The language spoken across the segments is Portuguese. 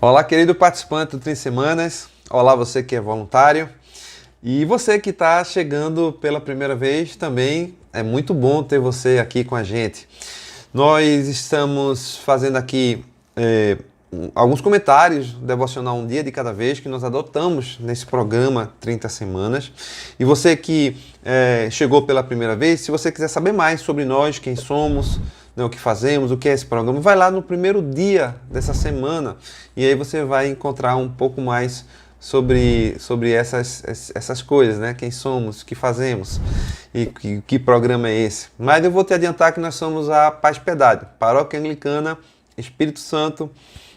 Olá, querido participante do Trin Semanas. Olá, você que é voluntário. E você que está chegando pela primeira vez também, é muito bom ter você aqui com a gente. Nós estamos fazendo aqui alguns comentários, devocional um dia de cada vez, que nós adotamos nesse programa 30 Semanas. E você que chegou pela primeira vez, se você quiser saber mais sobre nós, quem somos, o que fazemos, o que é esse programa, vai lá no primeiro dia dessa semana e aí você vai encontrar um pouco mais sobre essas coisas, né? Quem somos, o que fazemos e que programa é esse. Mas eu vou te adiantar que nós somos a Paz Piedade, Paróquia Anglicana, Espírito Santo,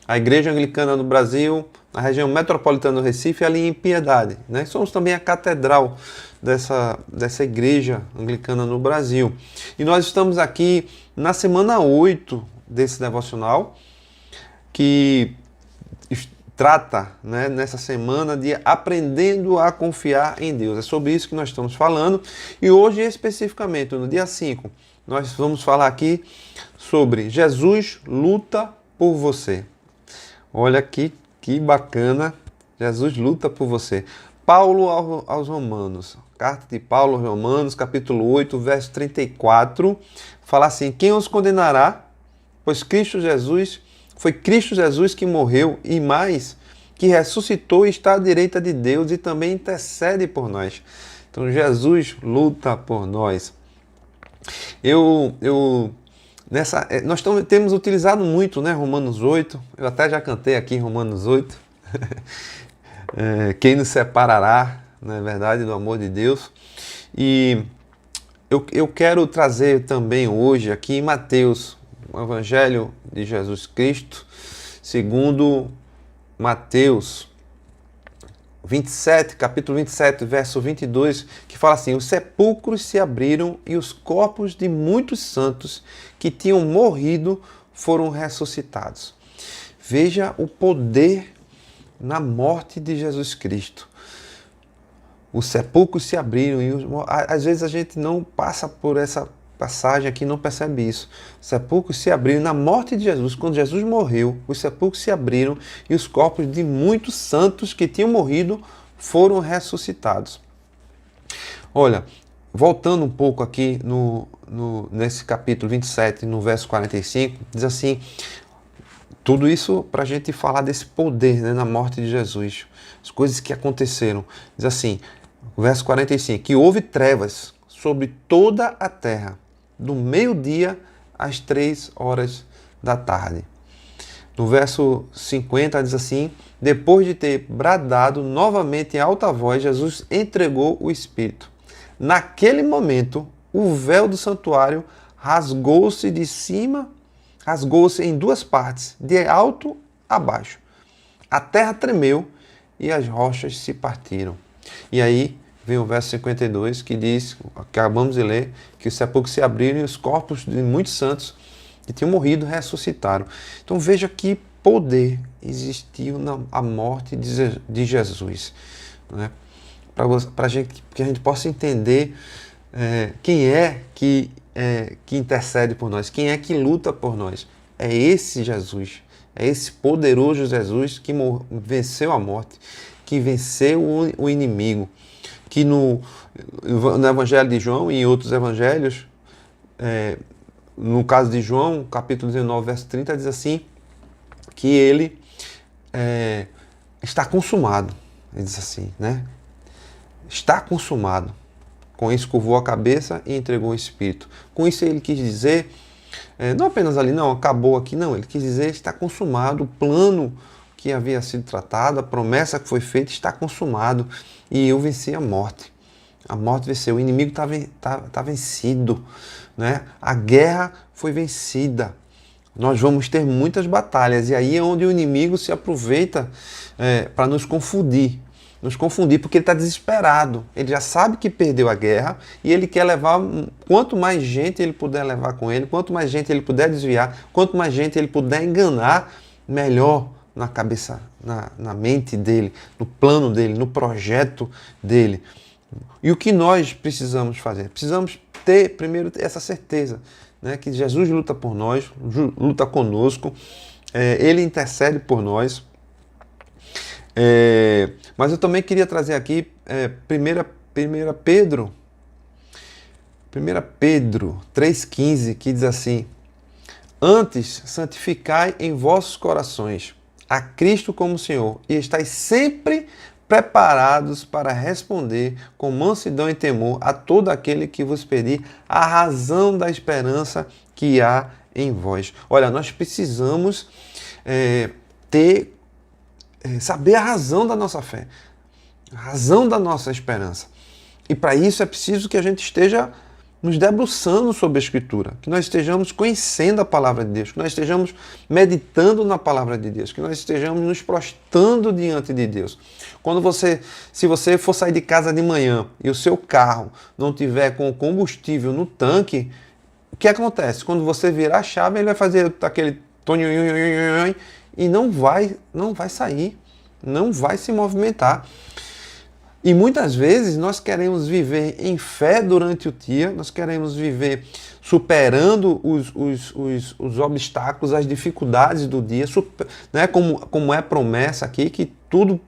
a Igreja Anglicana no Brasil, na região metropolitana do Recife, ali em Piedade, né? Somos também a catedral dessa igreja anglicana no Brasil. E nós estamos aqui na semana 8 desse devocional, que trata, né, nessa semana de aprendendo a confiar em Deus. É sobre isso que nós estamos falando. E hoje, especificamente, no dia 5, nós vamos falar aqui sobre Jesus luta por você. Olha que bacana, Jesus luta por você. Paulo aos Romanos, carta de Paulo aos Romanos, capítulo 8, verso 34, fala assim: quem os condenará? Pois foi Cristo Jesus que morreu e mais, que ressuscitou e está à direita de Deus e também intercede por nós. Então Jesus luta por nós. Nós temos utilizado muito, né, Romanos 8, eu até já cantei aqui Romanos 8, quem nos separará, não é verdade, do amor de Deus. E eu quero trazer também hoje aqui em Mateus, o Evangelho de Jesus Cristo, segundo Mateus 27, capítulo 27, verso 22, que fala assim: os sepulcros se abriram e os corpos de muitos santos que tinham morrido foram ressuscitados. Veja o poder na morte de Jesus Cristo. Os sepulcros se abriram e às vezes a gente não passa por essa passagem aqui, não percebe isso. Os sepulcros se abriram na morte de Jesus. Quando Jesus morreu, os sepulcros se abriram e os corpos de muitos santos que tinham morrido foram ressuscitados. Olha, voltando um pouco aqui nesse capítulo 27, no verso 45, diz assim, tudo isso para a gente falar desse poder, né, na morte de Jesus, as coisas que aconteceram. Diz assim, o verso 45, que houve trevas sobre toda a terra, do meio-dia às 3 horas da tarde. No verso 50 diz assim, depois de ter bradado novamente em alta voz, Jesus entregou o Espírito. Naquele momento, o véu do santuário rasgou-se em duas partes, de alto a baixo. A terra tremeu e as rochas se partiram. E aí vem o verso 52 que diz, acabamos de ler, que os sepulcros se abriram e os corpos de muitos santos que tinham morrido ressuscitaram. Então veja que poder existiu na morte de Jesus, né? Para que a gente possa entender quem é que intercede por nós, quem é que luta por nós. É esse Jesus, é esse poderoso Jesus que venceu a morte, que venceu o inimigo, que no Evangelho de João e em outros evangelhos, no caso de João, capítulo 19, verso 30, diz assim, que ele está consumado. Ele diz assim, né? Está consumado. Com isso curvou a cabeça e entregou o Espírito. Com isso ele quis dizer, não apenas ali, não, acabou aqui, não. Ele quis dizer, está consumado, o plano que havia sido tratado, a promessa que foi feita está consumado. E eu venci a morte. A morte venceu, o inimigo está vencido, né? A guerra foi vencida. Nós vamos ter muitas batalhas, e aí é onde o inimigo se aproveita para nos confundir, porque ele está desesperado. Ele já sabe que perdeu a guerra e ele quer levar, quanto mais gente ele puder levar com ele, quanto mais gente ele puder desviar, quanto mais gente ele puder enganar, melhor na cabeça, na mente dele, no plano dele, no projeto dele. E o que nós precisamos fazer? Precisamos ter, primeiro, essa certeza, né, que Jesus luta por nós, luta conosco, ele intercede por nós, Mas eu também queria trazer aqui 1 Pedro 3,15, que diz assim: antes, santificai em vossos corações a Cristo como Senhor, e estáis sempre preparados para responder com mansidão e temor a todo aquele que vos pedir a razão da esperança que há em vós. Olha, nós precisamos saber a razão da nossa fé, a razão da nossa esperança. E para isso é preciso que a gente esteja nos debruçando sobre a Escritura, que nós estejamos conhecendo a Palavra de Deus, que nós estejamos meditando na Palavra de Deus, que nós estejamos nos prostrando diante de Deus. Se você for sair de casa de manhã e o seu carro não tiver com combustível no tanque, o que acontece? Quando você virar a chave, ele vai fazer aquele tonhonhonhonhonhon e não vai sair, não vai se movimentar. E muitas vezes nós queremos viver em fé durante o dia, nós queremos viver superando os obstáculos, as dificuldades do dia, né? Como é promessa aqui, que tudo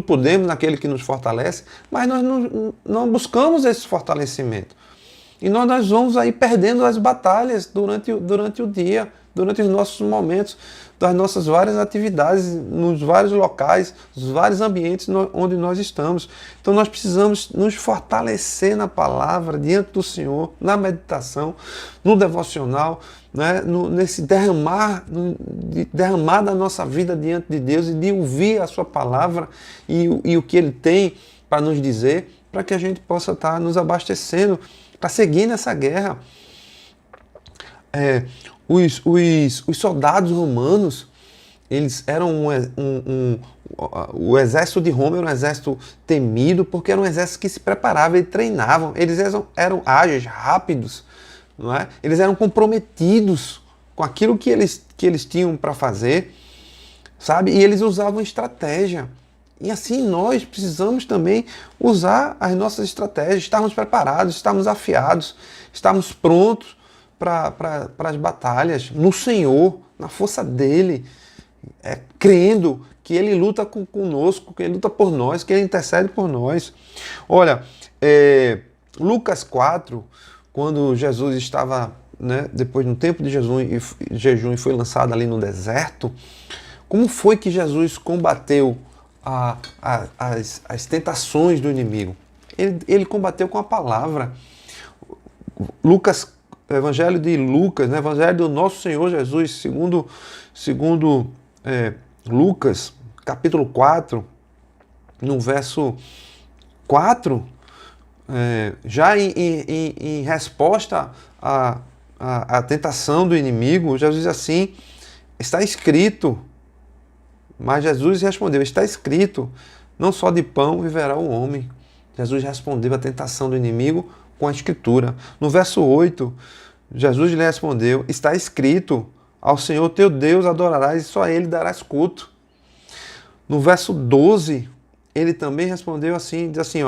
podemos naquele que nos fortalece, mas nós não buscamos esse fortalecimento. E nós vamos aí perdendo as batalhas durante o dia, durante os nossos momentos, das nossas várias atividades, nos vários locais, nos vários ambientes onde nós estamos. Então nós precisamos nos fortalecer na palavra, diante do Senhor, na meditação, no devocional, né? Nesse derramar da nossa vida diante de Deus e de ouvir a sua palavra e o que Ele tem para nos dizer, para que a gente possa estar nos abastecendo para seguir nessa guerra. Os soldados romanos, eles eram o exército de Roma era um exército temido, porque era um exército que se preparava e treinavam. Eles eram ágeis, rápidos, não é? Eles eram comprometidos com aquilo que eles tinham para fazer, sabe? E eles usavam estratégia. E assim nós precisamos também usar as nossas estratégias, estarmos preparados, estarmos afiados, estarmos prontos para as batalhas, no Senhor, na força dEle, crendo que Ele luta conosco, que Ele luta por nós, que Ele intercede por nós. Olha, Lucas 4, quando Jesus estava, né, depois de um tempo de jejum e foi lançado ali no deserto, como foi que Jesus combateu as tentações do inimigo? Ele combateu com a palavra. Evangelho de Lucas, né? Evangelho do nosso Senhor Jesus, segundo Lucas, capítulo 4, no verso 4, já em resposta à tentação do inimigo, Jesus diz assim: está escrito. Mas Jesus respondeu: está escrito, não só de pão viverá o homem. Jesus respondeu à tentação do inimigo com a Escritura. No verso 8, Jesus lhe respondeu: está escrito, ao Senhor teu Deus adorarás e só a Ele darás culto. No verso 12, ele também respondeu assim, diz assim,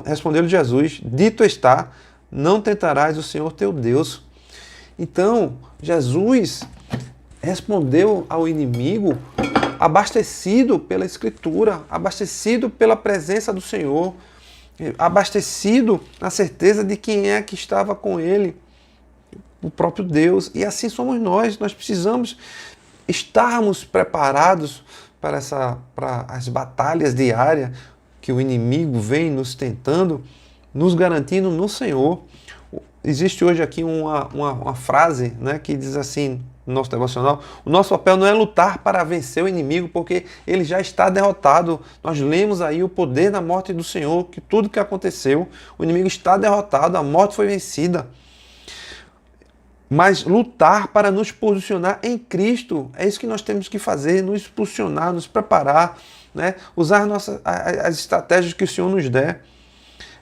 respondeu-lhe Jesus: dito está, não tentarás o Senhor teu Deus. Então, Jesus respondeu ao inimigo abastecido pela Escritura, abastecido pela presença do Senhor, abastecido na certeza de quem é que estava com ele, o próprio Deus. E assim somos nós precisamos estarmos preparados para as batalhas diárias que o inimigo vem nos tentando, nos garantindo no Senhor. Existe hoje aqui uma frase, né, que diz assim no nosso devocional: o nosso papel não é lutar para vencer o inimigo, porque ele já está derrotado. Nós lemos aí o poder da morte do Senhor, que tudo que aconteceu, o inimigo está derrotado, a morte foi vencida. Mas lutar para nos posicionar em Cristo, é isso que nós temos que fazer, nos posicionar, nos preparar, né? Usar as estratégias que o Senhor nos der.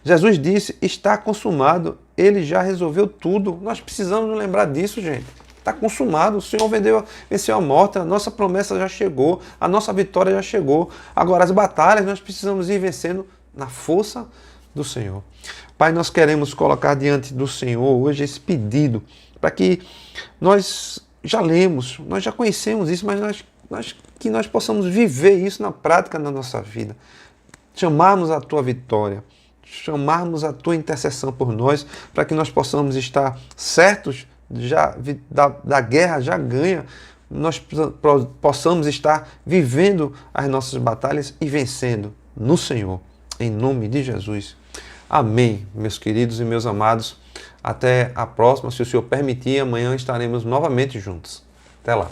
Jesus disse: está consumado, Ele já resolveu tudo. Nós precisamos nos lembrar disso, gente. Está consumado, o Senhor venceu a morte, a nossa promessa já chegou, a nossa vitória já chegou. Agora, as batalhas nós precisamos ir vencendo na força do Senhor. Pai, nós queremos colocar diante do Senhor hoje esse pedido, para que nós já lemos, nós já conhecemos isso, mas nós que nós possamos viver isso na prática na nossa vida. Chamarmos a tua vitória, chamarmos a tua intercessão por nós, para que nós possamos estar certos da guerra já ganha, nós possamos estar vivendo as nossas batalhas e vencendo no Senhor, em nome de Jesus. Amém, meus queridos e meus amados. Até a próxima, se o Senhor permitir, amanhã estaremos novamente juntos. Até lá.